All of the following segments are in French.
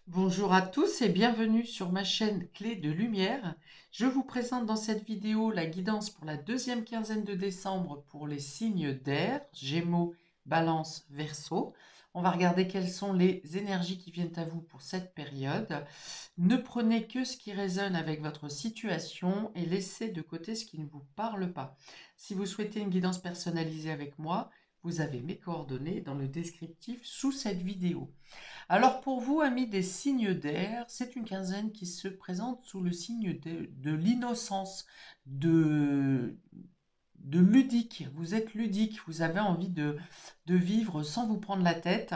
Bonjour à tous et bienvenue sur ma chaîne Clé de Lumière. Je vous présente dans cette vidéo la guidance pour la deuxième quinzaine de décembre pour les signes d'air, Gémeaux, Balance, Verseau. On va regarder quelles sont les énergies qui viennent à vous pour cette période. Ne prenez que ce qui résonne avec votre situation et laissez de côté ce qui ne vous parle pas. Si vous souhaitez une guidance personnalisée avec moi, vous avez mes coordonnées dans le descriptif sous cette vidéo. Alors pour vous, amis des signes d'air, c'est une quinzaine qui se présente sous le signe de l'innocence, de ludique. Vous êtes ludique, vous avez envie de vivre sans vous prendre la tête,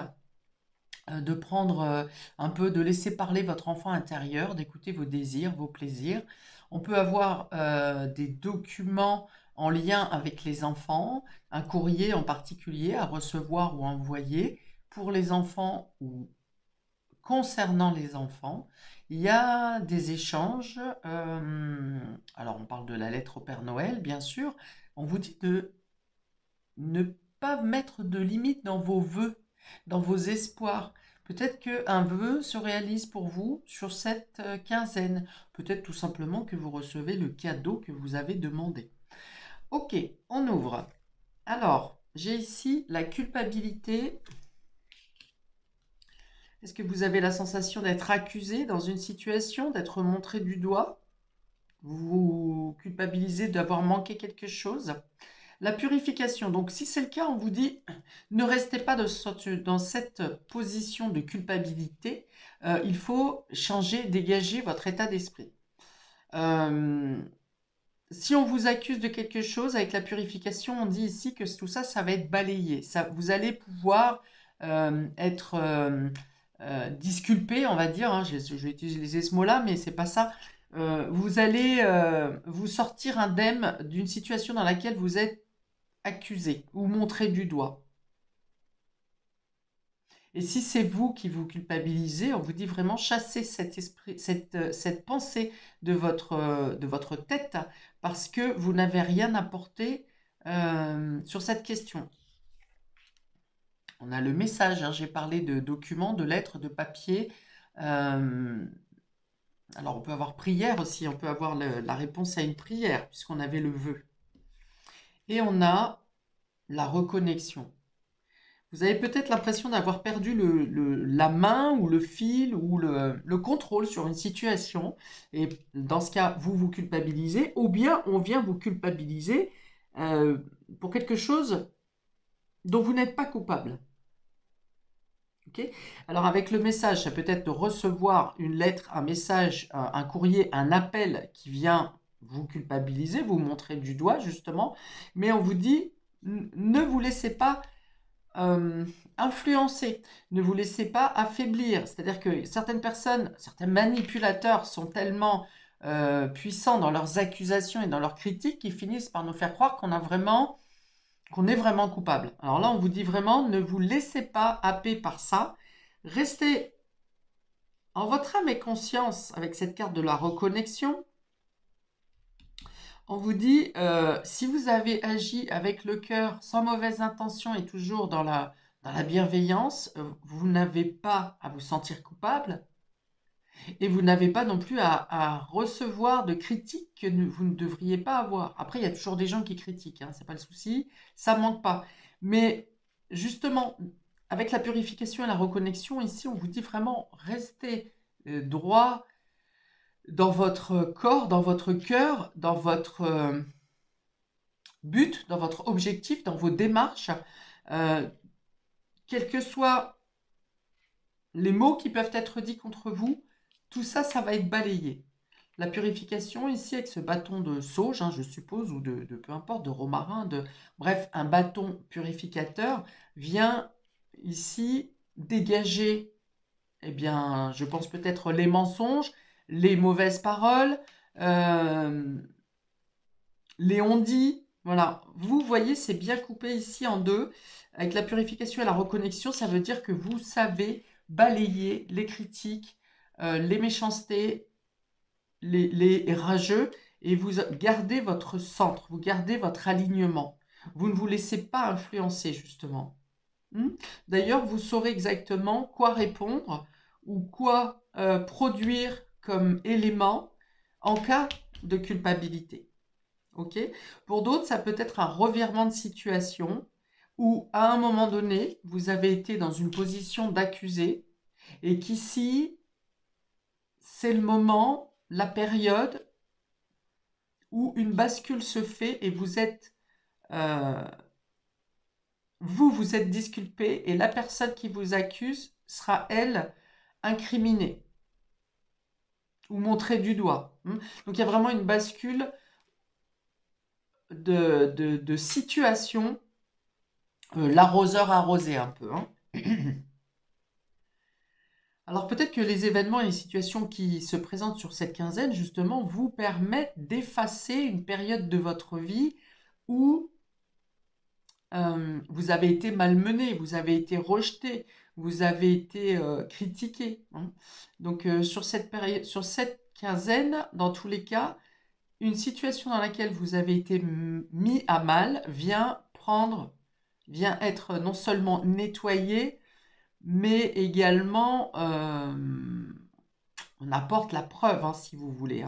de prendre un peu, de laisser parler votre enfant intérieur, d'écouter vos désirs, vos plaisirs. On peut avoir des documents en lien avec les enfants, un courrier en particulier à recevoir ou envoyer pour les enfants ou concernant les enfants. Il y a des échanges. Alors, on parle de la lettre au Père Noël, bien sûr. On vous dit de ne pas mettre de limite dans vos vœux, dans vos espoirs. Peut-être qu'un vœu se réalise pour vous sur cette quinzaine. Peut-être tout simplement que vous recevez le cadeau que vous avez demandé. Ok, on ouvre. Alors, j'ai ici la culpabilité. Est-ce que vous avez la sensation d'être accusé dans une situation, d'être montré du doigt? Vous vous culpabilisez d'avoir manqué quelque chose? La purification, donc si c'est le cas, on vous dit ne restez pas dans cette position de culpabilité. Il faut changer, dégager votre état d'esprit. Si on vous accuse de quelque chose, avec la purification, on dit ici que tout ça, ça va être balayé. Ça, vous allez pouvoir être disculpé, on va dire. Hein, je vais utiliser ce mot-là, mais c'est pas ça. Vous allez vous sortir indemne d'une situation dans laquelle vous êtes accusé ou montré du doigt. Et si c'est vous qui vous culpabilisez, on vous dit vraiment chassez cet esprit, cette pensée de votre tête parce que vous n'avez rien apporté sur cette question. On a le message, hein, j'ai parlé de documents, de lettres, de papier. Alors on peut avoir prière aussi, on peut avoir la réponse à une prière puisqu'on avait le vœu. Et on a la reconnexion. Vous avez peut-être l'impression d'avoir perdu la main ou le fil ou le contrôle sur une situation. Et dans ce cas, vous vous culpabilisez ou bien on vient vous culpabiliser euh, pour quelque chose dont vous n'êtes pas coupable. Okay. Alors avec le message, ça peut être de recevoir une lettre, un message, un courrier, un appel qui vient vous culpabiliser, vous montrer du doigt justement. Mais on vous dit, ne vous laissez pas influencer, ne vous laissez pas affaiblir. C'est-à-dire que certaines personnes, certains manipulateurs sont tellement puissants dans leurs accusations et dans leurs critiques qu'ils finissent par nous faire croire qu'on est vraiment coupable. Alors là, on vous dit vraiment, ne vous laissez pas happer par ça. Restez en votre âme et conscience avec cette carte de la reconnexion. On vous dit, si vous avez agi avec le cœur, sans mauvaise intention et toujours dans la bienveillance, vous n'avez pas à vous sentir coupable et vous n'avez pas non plus à recevoir de critiques que vous ne devriez pas avoir. Après, il y a toujours des gens qui critiquent, hein, c'est pas le souci, ça manque pas. Mais justement, avec la purification et la reconnexion, ici, on vous dit vraiment, restez droit dans votre corps, dans votre cœur, dans votre but, dans votre objectif, dans vos démarches, euh, quels que soient les mots qui peuvent être dits contre vous, tout ça, ça va être balayé. La purification ici avec ce bâton de sauge, hein, je suppose, ou de peu importe, de romarin, bref, un bâton purificateur vient ici dégager, eh bien, je pense peut-être les mensonges, les mauvaises paroles, les on-dit. Voilà, vous voyez, c'est bien coupé ici en deux. Avec la purification et la reconnexion, ça veut dire que vous savez balayer les critiques, les méchancetés, les rageux, et vous gardez votre centre, vous gardez votre alignement. Vous ne vous laissez pas influencer, justement. D'ailleurs, vous saurez exactement quoi répondre ou quoi produire comme élément en cas de culpabilité. Ok? Pour d'autres, ça peut être un revirement de situation où, à un moment donné, vous avez été dans une position d'accusé et qu'ici, c'est le moment, la période où une bascule se fait et euh, vous êtes disculpé et la personne qui vous accuse sera, elle, incriminée ou montrée du doigt. Donc il y a vraiment une bascule de situation, l'arroseur arrosé un peu. Alors peut-être que les événements et les situations qui se présentent sur cette quinzaine, justement, vous permettent d'effacer une période de votre vie où vous avez été malmené, vous avez été rejeté, vous avez été critiqué. Donc sur cette période, sur cette quinzaine, dans tous les cas, une situation dans laquelle vous avez été mis à mal vient être non seulement nettoyée, mais également on apporte la preuve, si vous voulez.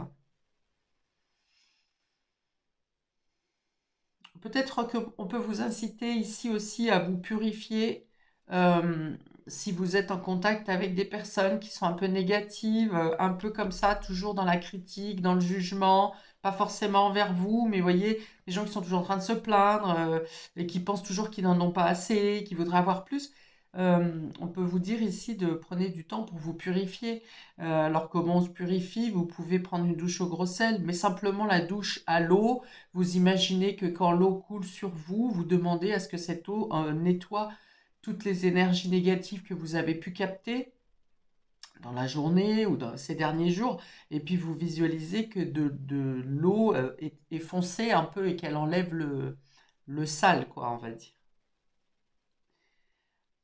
Peut-être qu'on peut vous inciter ici aussi à vous purifier euh, si vous êtes en contact avec des personnes qui sont un peu négatives, un peu comme ça, toujours dans la critique, dans le jugement, pas forcément envers vous, mais voyez, les gens qui sont toujours en train de se plaindre et qui pensent toujours qu'ils n'en ont pas assez, qu'ils voudraient avoir plus. On peut vous dire ici de prenez du temps pour vous purifier. Alors comment on se purifie? Vous pouvez prendre une douche au gros sel, mais simplement la douche à l'eau. Vous imaginez que quand l'eau coule sur vous, vous demandez à ce que cette eau nettoie toutes les énergies négatives que vous avez pu capter dans la journée ou dans ces derniers jours. Et puis vous visualisez que de l'eau est foncée un peu et qu'elle enlève le sale, quoi, on va dire.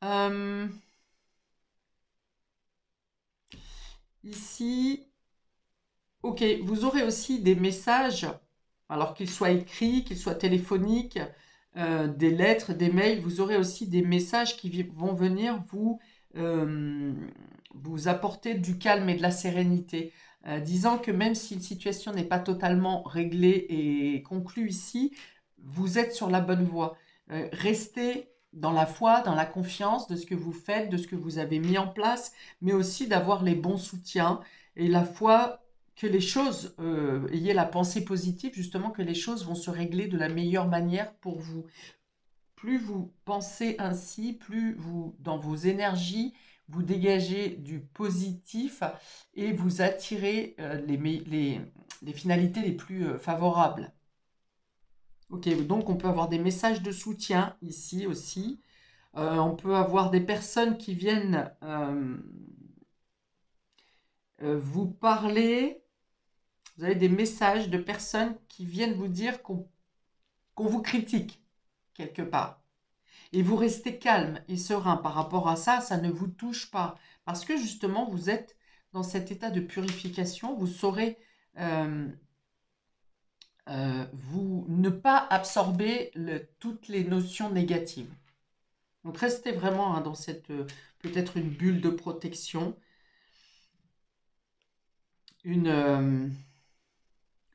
Euh, ici, ok, vous aurez aussi des messages, alors qu'ils soient écrits, qu'ils soient téléphoniques, des lettres, des mails, vous aurez aussi des messages qui vont venir euh, vous apporter du calme et de la sérénité, disant que même si une situation n'est pas totalement réglée et conclue ici, vous êtes sur la bonne voie. Restez dans la foi, dans la confiance de ce que vous faites, de ce que vous avez mis en place, mais aussi d'avoir les bons soutiens et la foi que les choses, ayez la pensée positive, justement, que les choses vont se régler de la meilleure manière pour vous. Plus vous pensez ainsi, plus vous, dans vos énergies, vous dégagez du positif et vous attirez les finalités les plus favorables. Ok, donc on peut avoir des messages de soutien ici aussi. On peut avoir des personnes qui viennent vous parler. Vous avez des messages de personnes qui viennent vous dire qu'on vous critique quelque part. Et vous restez calme et serein par rapport à ça, ça ne vous touche pas. Parce que justement, vous êtes dans cet état de purification, vous saurez euh, vous ne pas absorber toutes les notions négatives. Donc restez vraiment dans cette peut-être une bulle de protection, une, euh,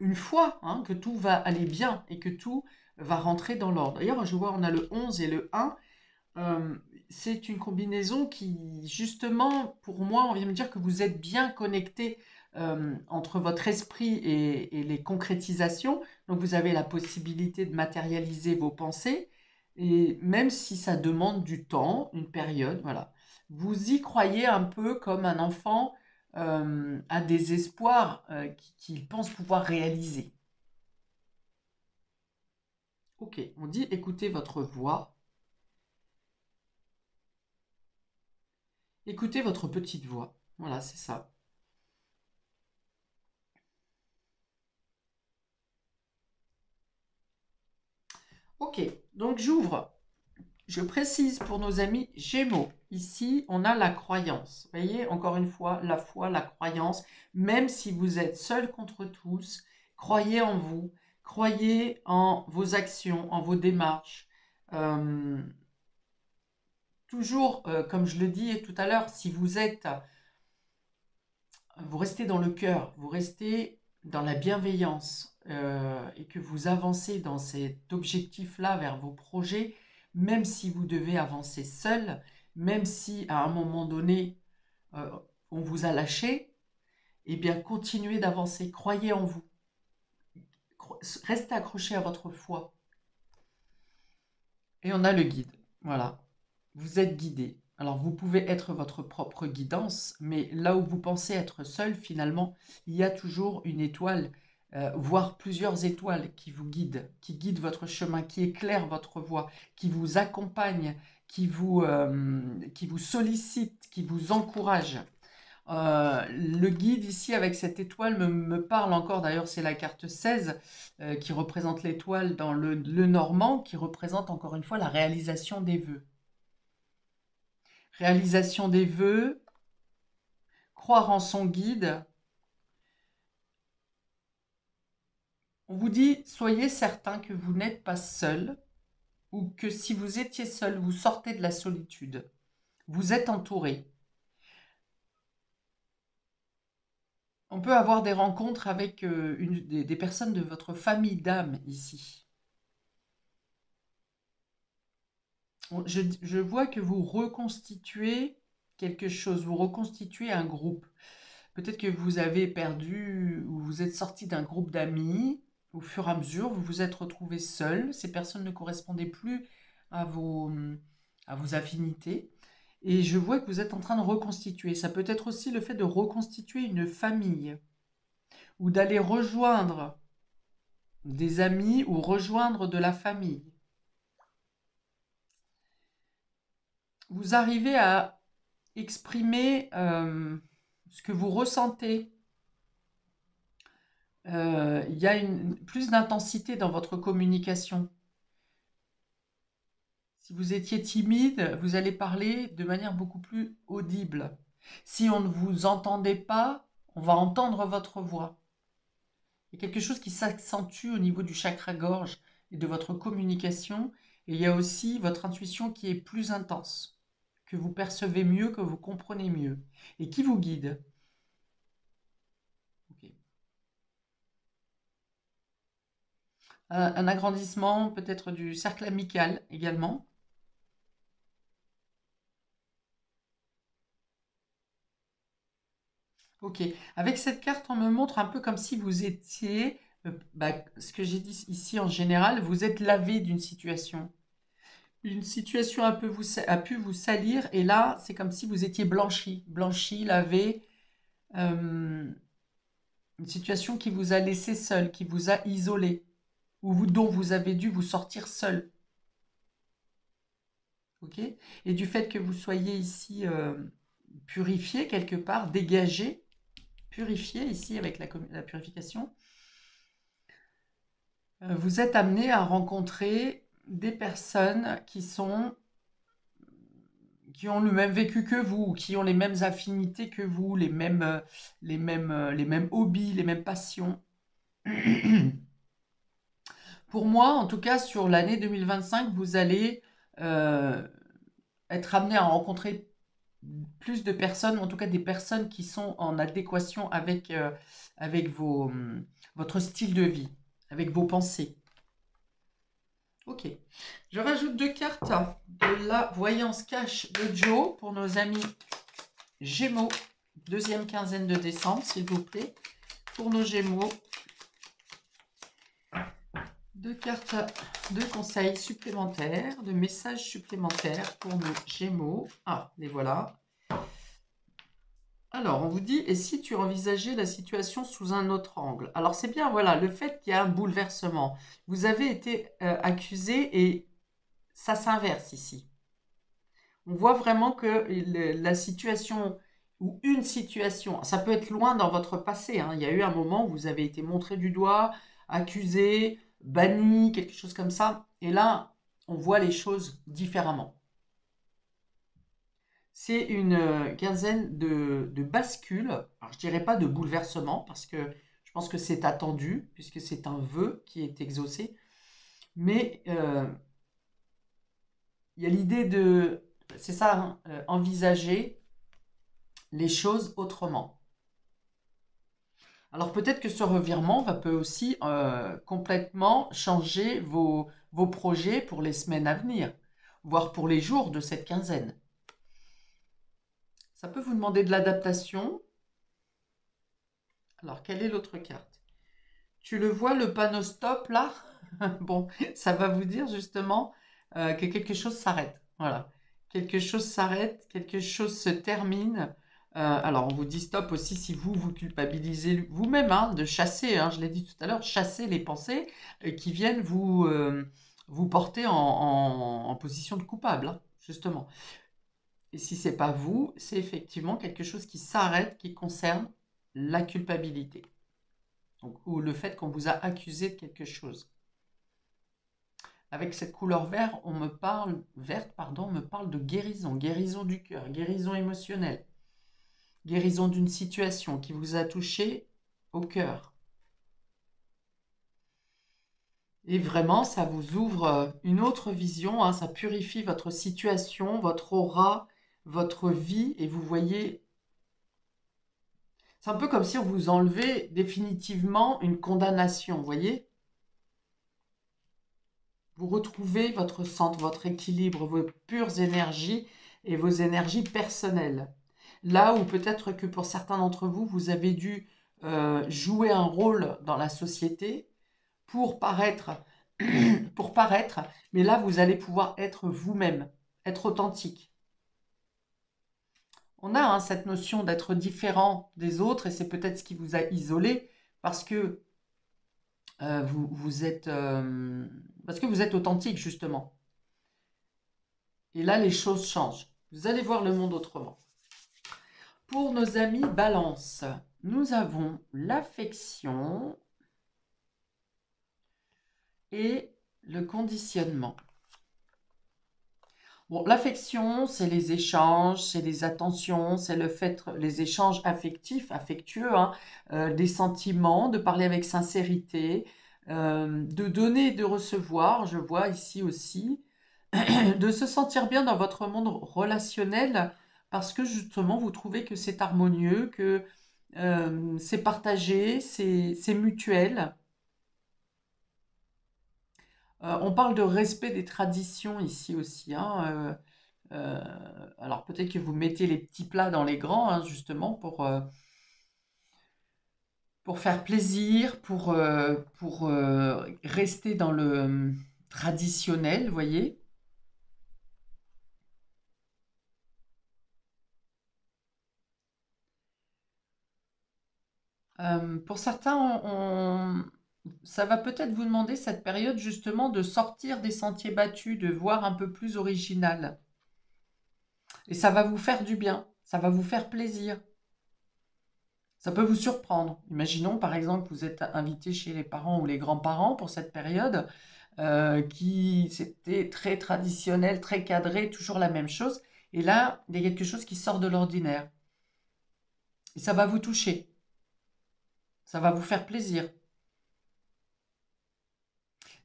une foi que tout va aller bien et que tout va rentrer dans l'ordre. D'ailleurs, je vois on a le 11 et le 1. C'est une combinaison qui, justement, pour moi, on vient me dire que vous êtes bien connecté entre votre esprit et les concrétisations. Donc, vous avez la possibilité de matérialiser vos pensées. Et même si ça demande du temps, une période, voilà. Vous y croyez un peu comme un enfant a des espoirs qu'il pense pouvoir réaliser. Ok, on dit écoutez votre voix, écoutez votre petite voix. Voilà, c'est ça. Ok, donc j'ouvre. Je précise pour nos amis Gémeaux. Ici, on a la croyance. Vous voyez, encore une fois, la foi, la croyance. Même si vous êtes seul contre tous, croyez en vous, croyez en vos actions, en vos démarches. Toujours, comme je le dis tout à l'heure, si vous êtes vous restez dans le cœur, vous restez dans la bienveillance et que vous avancez dans cet objectif-là vers vos projets, même si vous devez avancer seul, même si à un moment donné, euh, on vous a lâché, eh bien continuez d'avancer, croyez en vous, restez accroché à votre foi. Et on a le guide, voilà. Vous êtes guidé. Alors vous pouvez être votre propre guidance, mais là où vous pensez être seul, finalement, il y a toujours une étoile, voire plusieurs étoiles qui guident votre chemin, qui éclairent votre voie, qui vous accompagnent, qui vous sollicitent, qui vous encouragent. Le guide ici avec cette étoile me parle encore, d'ailleurs c'est la carte 16 qui représente l'étoile dans le normand, qui représente encore une fois la réalisation des vœux. Réalisation des vœux, croire en son guide. On vous dit, soyez certain que vous n'êtes pas seul, ou que si vous étiez seul, vous sortez de la solitude. Vous êtes entouré. On peut avoir des rencontres avec des personnes de votre famille d'âme ici. Je vois que vous reconstituez quelque chose, vous reconstituez un groupe. Peut-être que vous avez perdu ou vous êtes sorti d'un groupe d'amis. Au fur et à mesure, vous vous êtes retrouvé seul. Ces personnes ne correspondaient plus à à vos affinités. Et je vois que vous êtes en train de reconstituer. Ça peut être aussi le fait de reconstituer une famille ou d'aller rejoindre des amis ou rejoindre de la famille. Vous arrivez à exprimer ce que vous ressentez. Il y a plus d'intensité dans votre communication. Si vous étiez timide, vous allez parler de manière beaucoup plus audible. Si on ne vous entendait pas, on va entendre votre voix. Il y a quelque chose qui s'accentue au niveau du chakra-gorge et de votre communication. Et il y a aussi votre intuition qui est plus intense, que vous percevez mieux, que vous comprenez mieux, et qui vous guide. Ok. Un agrandissement peut-être du cercle amical également. Ok. Avec cette carte, on me montre un peu comme si vous étiez, ce que j'ai dit ici en général, vous êtes lavé d'une situation. Une situation a pu vous salir et là, c'est comme si vous étiez blanchi, blanchi, lavé. euh, une situation qui vous a laissé seul, qui vous a isolé, dont vous avez dû vous sortir seul. Ok. Et du fait que vous soyez ici purifié quelque part, dégagé, purifié ici avec la purification, vous êtes amené à rencontrer des personnes qui ont le même vécu que vous, qui ont les mêmes affinités que vous, les mêmes hobbies, les mêmes passions. Pour moi, en tout cas, sur l'année 2025, vous allez euh, être amené à rencontrer plus de personnes, en tout cas des personnes qui sont en adéquation avec votre style de vie, avec vos pensées. Ok. Je rajoute 2 cartes de la voyance cash de Joe pour nos amis Gémeaux. Deuxième quinzaine de décembre, s'il vous plaît. Pour nos Gémeaux. 2 cartes de conseils supplémentaires, de messages supplémentaires pour nos Gémeaux. Ah, les voilà. Alors, on vous dit, et si tu envisageais la situation sous un autre angle? Alors, c'est bien, voilà, le fait qu'il y a un bouleversement. Vous avez été accusé et ça s'inverse ici. On voit vraiment que la situation ou une situation, ça peut être loin dans votre passé, hein. Il y a eu un moment où vous avez été montré du doigt, accusé, banni, quelque chose comme ça. Et là, on voit les choses différemment. C'est une quinzaine de bascules. Alors, je dirais pas de bouleversement parce que je pense que c'est attendu puisque c'est un vœu qui est exaucé. Mais il y a l'idée c'est ça, hein, envisager les choses autrement. Alors peut-être que ce revirement peut aussi complètement changer vos projets pour les semaines à venir, voire pour les jours de cette quinzaine. Ça peut vous demander de l'adaptation. Alors, quelle est l'autre carte? Tu le vois, le panneau stop là? Bon, ça va vous dire justement que quelque chose s'arrête. Voilà. Quelque chose s'arrête, quelque chose se termine. Alors, on vous dit stop aussi si vous culpabilisez vous-même de chasser, je l'ai dit tout à l'heure, chasser les pensées qui viennent vous porter en position de coupable, justement. Et si c'est pas vous, c'est effectivement quelque chose qui s'arrête, qui concerne la culpabilité. Donc, ou le fait qu'on vous a accusé de quelque chose. Avec cette couleur verte, on me parle de guérison, guérison du cœur, guérison émotionnelle, guérison d'une situation qui vous a touché au cœur. Et vraiment, ça vous ouvre une autre vision, ça purifie votre situation, votre aura, votre vie, et vous voyez, c'est un peu comme si on vous enlevait définitivement une condamnation, vous voyez? Vous retrouvez votre centre, votre équilibre, vos pures énergies et vos énergies personnelles. Là où peut-être que pour certains d'entre vous, vous avez dû jouer un rôle dans la société pour paraître, mais là, vous allez pouvoir être vous-même, être authentique. On a cette notion d'être différent des autres et c'est peut-être ce qui vous a isolé parce que parce que vous êtes authentique justement. Et là, les choses changent. Vous allez voir le monde autrement. Pour nos amis Balance, nous avons l'affection et le conditionnement. Bon, l'affection, c'est les échanges, c'est les attentions, c'est le fait, les échanges affectifs, affectueux, des sentiments, de parler avec sincérité, de donner et de recevoir, je vois ici aussi, de se sentir bien dans votre monde relationnel parce que justement vous trouvez que c'est harmonieux, que c'est partagé, c'est mutuel. On parle de respect des traditions ici aussi. Alors peut-être que vous mettez les petits plats dans les grands, justement, pour faire plaisir, pour rester dans le traditionnel, vous voyez. Pour certains, ça va peut-être vous demander cette période justement de sortir des sentiers battus, de voir un peu plus original. Et ça va vous faire du bien, ça va vous faire plaisir. Ça peut vous surprendre. Imaginons par exemple que vous êtes invité chez les parents ou les grands-parents pour cette période, qui c'était très traditionnel, très cadré, toujours la même chose. Et là, il y a quelque chose qui sort de l'ordinaire. Et ça va vous toucher, ça va vous faire plaisir.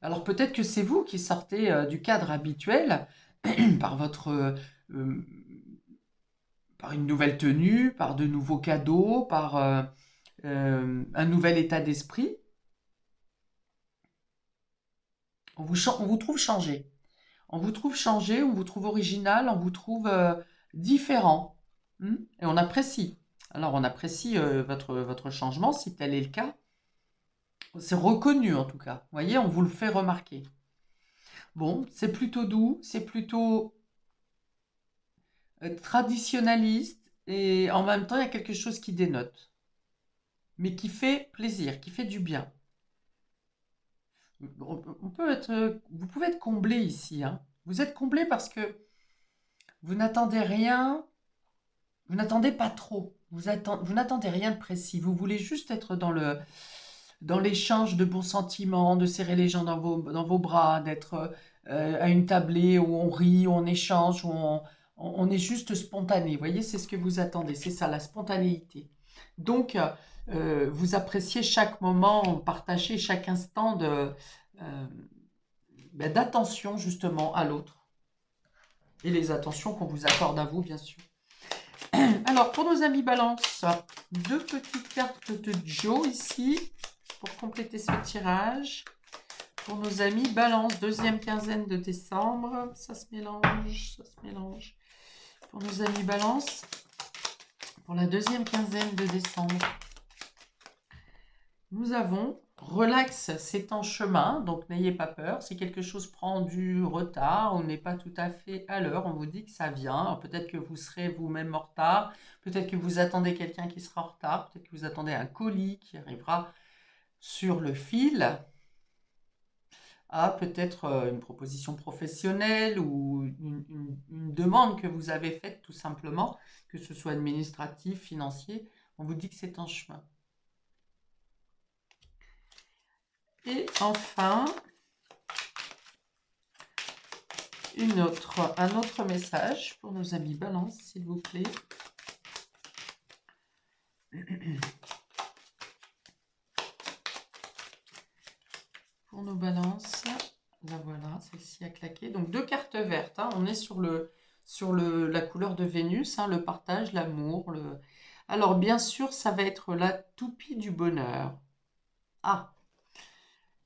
Alors peut-être que c'est vous qui sortez du cadre habituel par euh, par une nouvelle tenue, par de nouveaux cadeaux, par un nouvel état d'esprit. On vous trouve changé. On vous trouve changé, on vous trouve original, on vous trouve différent. Et on apprécie. Alors on apprécie votre changement si tel est le cas. C'est reconnu en tout cas. Vous voyez, on vous le fait remarquer. Bon, c'est plutôt doux, c'est plutôt traditionnaliste et en même temps il y a quelque chose qui dénote, mais qui fait plaisir, qui fait du bien. Vous pouvez être comblé ici. Vous êtes comblé parce que vous n'attendez rien, vous n'attendez pas trop, vous n'attendez rien de précis. Vous voulez juste être dans l'échange de bons sentiments, de serrer les gens dans vos bras, d'être à une tablée où on rit, où on échange, où on est juste spontané. Vous voyez, c'est ce que vous attendez, c'est ça, la spontanéité. Donc, vous appréciez chaque moment partagé, chaque instant d'attention justement à l'autre. Et les attentions qu'on vous accorde à vous, bien sûr. Alors, pour nos amis Balance, deux petites cartes de Joe ici, pour compléter ce tirage. Pour nos amis Balance, deuxième quinzaine de décembre. Ça se mélange, ça se mélange. Pour nos amis Balance, pour la deuxième quinzaine de décembre, nous avons relax, c'est en chemin, donc n'ayez pas peur. Si quelque chose prend du retard, on n'est pas tout à fait à l'heure, on vous dit que ça vient. Peut-être que vous serez vous-même en retard, peut-être que vous attendez quelqu'un qui sera en retard, peut-être que vous attendez un colis qui arrivera sur le fil. À peut-être une proposition professionnelle ou une demande que vous avez faite tout simplement, que ce soit administratif, financier, on vous dit que c'est en chemin. Et enfin, un autre message pour nos amis Balance, s'il vous plaît. Pour nos Balances, la voilà, celle-ci a claqué. Donc deux cartes vertes, hein. On est sur la couleur de Vénus, hein, le partage, l'amour. Alors bien sûr, ça va être la toupie du bonheur. Ah,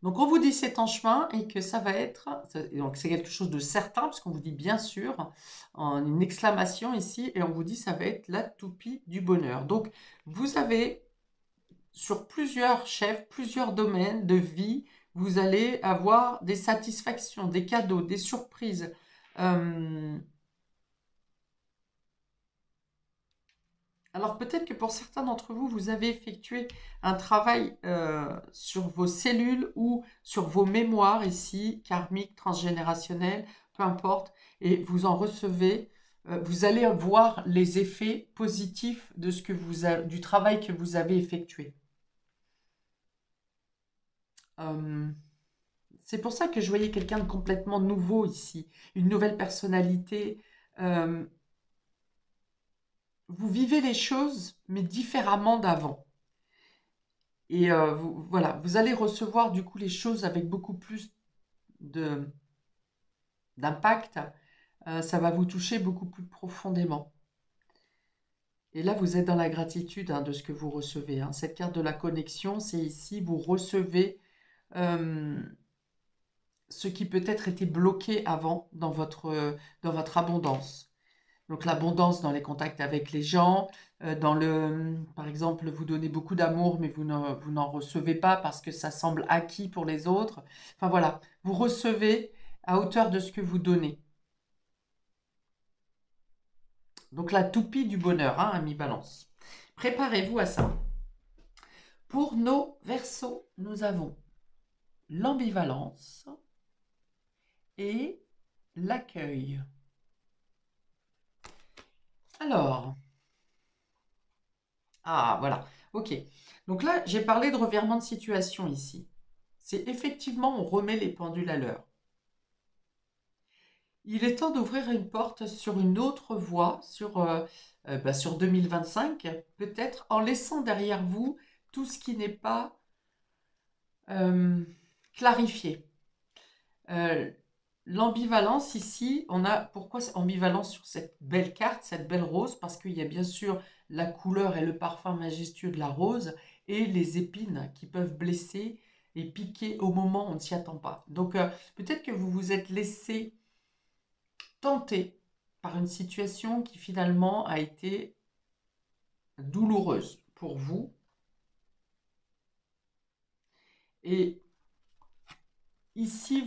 donc on vous dit c'est en chemin et que ça va être, donc c'est quelque chose de certain, parce qu'on vous dit bien sûr, en une exclamation ici, et on vous dit ça va être la toupie du bonheur. Donc vous avez sur plusieurs chefs, plusieurs domaines de vie, vous allez avoir des satisfactions, des cadeaux, des surprises. Alors peut-être que pour certains d'entre vous, vous avez effectué un travail sur vos cellules ou sur vos mémoires ici, karmiques, transgénérationnelles, peu importe, et vous en recevez, vous allez voir les effets positifs de du travail que vous avez effectué. C'est pour ça que je voyais quelqu'un de complètement nouveau ici, une nouvelle personnalité. Euh, vous vivez les choses, mais différemment d'avant. Et voilà, vous allez recevoir du coup les choses avec beaucoup plus d'impact. Ça va vous toucher beaucoup plus profondément. Et là, vous êtes dans la gratitude hein, de ce que vous recevez. Hein. Cette carte de la connexion, c'est ici, vous recevez ce qui peut-être était bloqué avant dans votre abondance. Donc l'abondance dans les contacts avec les gens, par exemple, vous donnez beaucoup d'amour, mais vous n'en recevez pas parce que ça semble acquis pour les autres. Enfin voilà, vous recevez à hauteur de ce que vous donnez. Donc la toupie du bonheur, hein, ami Balance. Préparez-vous à ça. Pour nos Verseaux, nous avons l'ambivalence et l'accueil. Alors, ah voilà, ok. Donc là, j'ai parlé de revirement de situation ici. C'est effectivement, on remet les pendules à l'heure. Il est temps d'ouvrir une porte sur une autre voie, sur 2025, peut-être en laissant derrière vous tout ce qui n'est pas clarifié. L'ambivalence ici, pourquoi ambivalence sur cette belle carte, cette belle rose? Parce qu'il y a bien sûr la couleur et le parfum majestueux de la rose et les épines qui peuvent blesser et piquer au moment où on ne s'y attend pas. Donc peut-être que vous vous êtes laissé tenter par une situation qui finalement a été douloureuse pour vous. Et ici,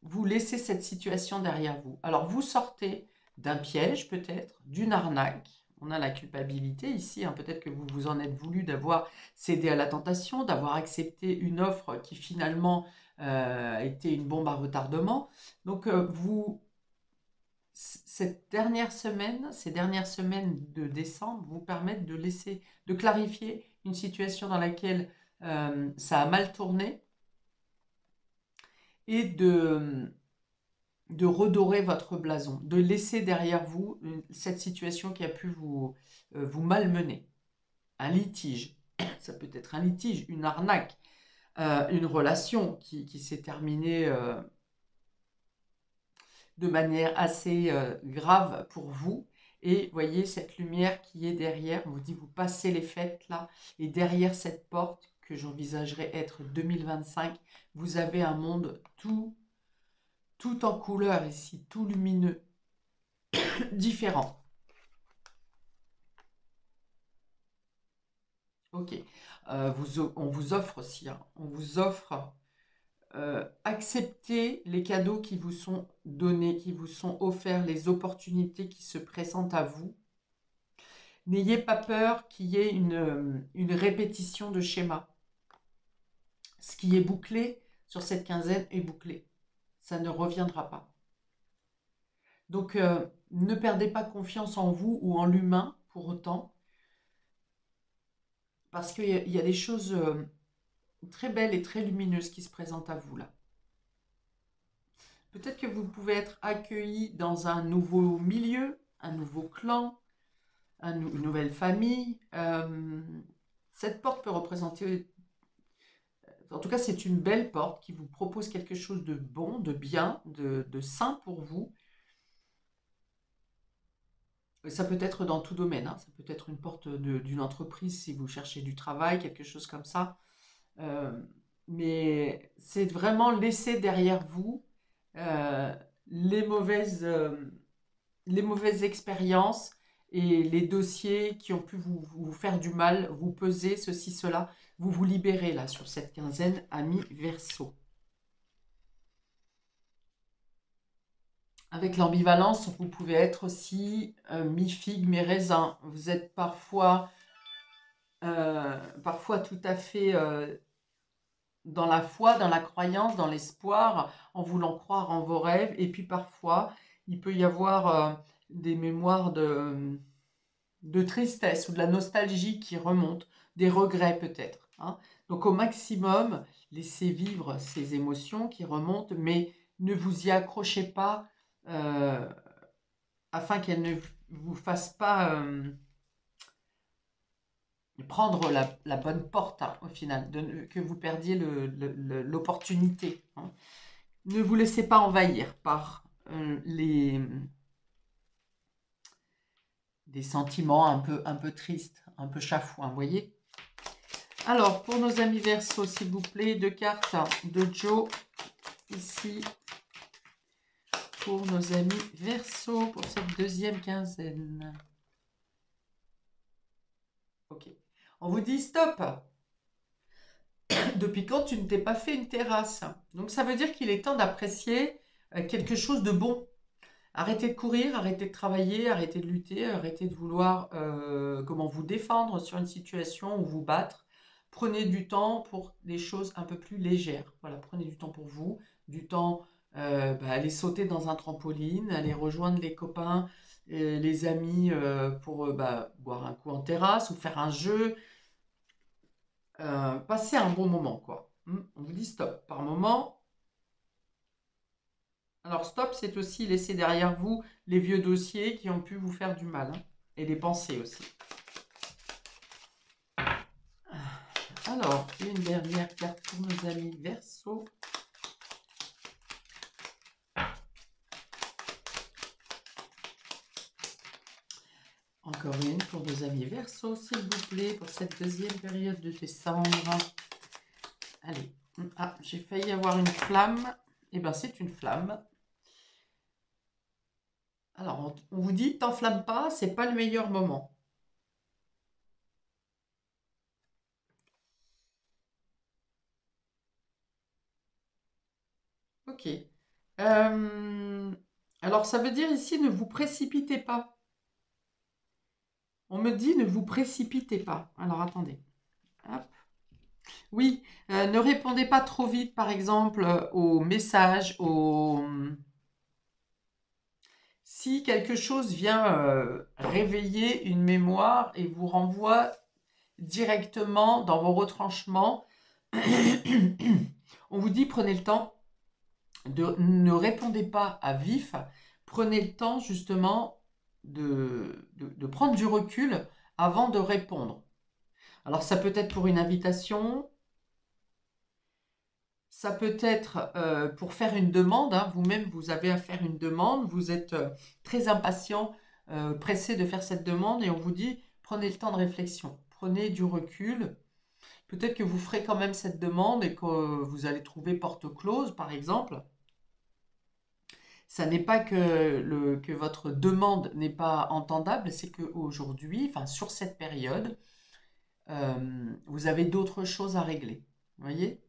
vous laissez cette situation derrière vous. Alors, vous sortez d'un piège peut-être, d'une arnaque. On a la culpabilité ici. Hein. Peut-être que vous vous en êtes voulu d'avoir cédé à la tentation, d'avoir accepté une offre qui finalement était une bombe à retardement. Donc, ces dernières semaines de décembre vous permettent de clarifier une situation dans laquelle ça a mal tourné et de redorer votre blason, de laisser derrière vous cette situation qui a pu vous malmener. Un litige, ça peut être un litige, une arnaque, une relation qui s'est terminée de manière assez grave pour vous Et voyez cette lumière qui est derrière, on vous dit vous passez les fêtes là, et derrière cette porte que j'envisagerais être 2025, vous avez un monde tout en couleur ici, tout lumineux, différent. Ok. On vous offre aussi, hein, on vous offre, acceptez les cadeaux qui vous sont donnés, qui vous sont offerts, les opportunités qui se présentent à vous. N'ayez pas peur qu'il y ait une répétition de schéma. Ce qui est bouclé sur cette quinzaine est bouclé. Ça ne reviendra pas. Donc, ne perdez pas confiance en vous ou en l'humain pour autant, parce qu'il y a des choses très belles et très lumineuses qui se présentent à vous là. Peut-être que vous pouvez être accueilli dans un nouveau milieu, un nouveau clan, une nouvelle famille. Cette porte peut représenter, en tout cas c'est une belle porte qui vous propose quelque chose de bon, de bien, de sain pour vous. Ça peut être dans tout domaine, hein. Ça peut être une porte d'une entreprise si vous cherchez du travail, quelque chose comme ça. Euh, mais c'est vraiment laisser derrière vous euh, les mauvaises expériences et les dossiers qui ont pu vous faire du mal, vous peser, ceci, cela. Vous vous libérez là sur cette quinzaine, amis Verseau. Avec l'ambivalence, vous pouvez être aussi mi-figue, mi-raisin. Vous êtes parfois tout à fait dans la foi, dans la croyance, dans l'espoir, en voulant croire en vos rêves. Et puis parfois, il peut y avoir des mémoires de tristesse ou de la nostalgie qui remontent, des regrets peut-être, hein. Donc au maximum, laissez vivre ces émotions qui remontent, mais ne vous y accrochez pas euh, afin qu'elles ne vous fassent pas prendre la bonne porte, hein, au final, que vous perdiez l'opportunité, hein. Ne vous laissez pas envahir par des sentiments un peu tristes, un peu chafouins, vous voyez. Alors, pour nos amis Verseau, s'il vous plaît, 2 cartes de Joe, ici, pour nos amis Verseau, pour cette deuxième quinzaine. Ok. On vous dit stop. Depuis quand tu ne t'es pas fait une terrasse? Donc, ça veut dire qu'il est temps d'apprécier quelque chose de bon. Arrêtez de courir, arrêtez de travailler, arrêtez de lutter, arrêtez de vouloir comment vous défendre sur une situation ou vous battre. Prenez du temps pour des choses un peu plus légères. Voilà, prenez du temps pour vous, du temps, aller sauter dans un trampoline, aller rejoindre les copains, les amis pour boire un coup en terrasse ou faire un jeu. Passer un bon moment, quoi. On vous dit stop. Par moment, alors stop, c'est aussi laisser derrière vous les vieux dossiers qui ont pu vous faire du mal, hein, et les pensées aussi. Alors, une dernière carte pour nos amis Verseau. Encore une pour nos amis Verseau, s'il vous plaît, pour cette deuxième période de décembre. Allez. Ah, j'ai failli avoir une flamme. Eh bien, c'est une flamme. Alors, on vous dit, t'enflamme pas, c'est pas le meilleur moment. Ok. Alors, ça veut dire ici, ne vous précipitez pas. On me dit, ne vous précipitez pas. Alors, attendez. Hop. Oui, ne répondez pas trop vite, par exemple, aux messages, si quelque chose vient réveiller une mémoire et vous renvoie directement dans vos retranchements, on vous dit, prenez le temps. Ne répondez pas à vif, prenez le temps justement de prendre du recul avant de répondre. Alors ça peut être pour une invitation, ça peut être pour faire une demande, hein. Vous-même vous avez à faire une demande, vous êtes très impatient pressé de faire cette demande et on vous dit prenez le temps de réflexion, prenez du recul. Peut-être que vous ferez quand même cette demande et que vous allez trouver porte close, par exemple. Ça n'est pas que votre demande n'est pas entendable, c'est qu'aujourd'hui, enfin sur cette période, vous avez d'autres choses à régler. Vous voyez?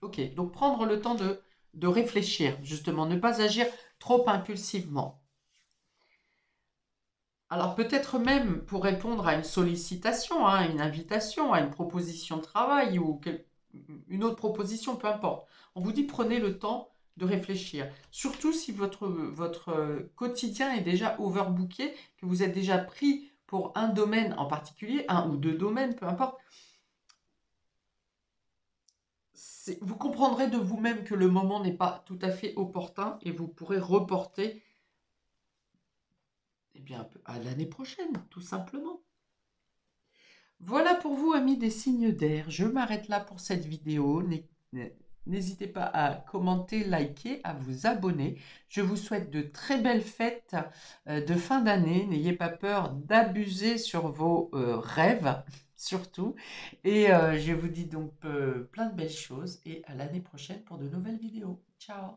Ok, donc prendre le temps de réfléchir, justement, ne pas agir trop impulsivement. Alors peut-être même pour répondre à une sollicitation, à une invitation, à une proposition de travail ou une autre proposition, peu importe. On vous dit prenez le temps de réfléchir. Surtout si votre quotidien est déjà overbooké, que vous êtes déjà pris pour un domaine en particulier, un ou deux domaines, peu importe. Vous comprendrez de vous-même que le moment n'est pas tout à fait opportun et vous pourrez reporter eh bien, à l'année prochaine, tout simplement. Voilà pour vous, amis des signes d'air. Je m'arrête là pour cette vidéo. N'hésitez pas à commenter, liker, à vous abonner. Je vous souhaite de très belles fêtes de fin d'année. N'ayez pas peur d'abuser sur vos rêves, surtout. Et je vous dis donc plein de belles choses et à l'année prochaine pour de nouvelles vidéos. Ciao!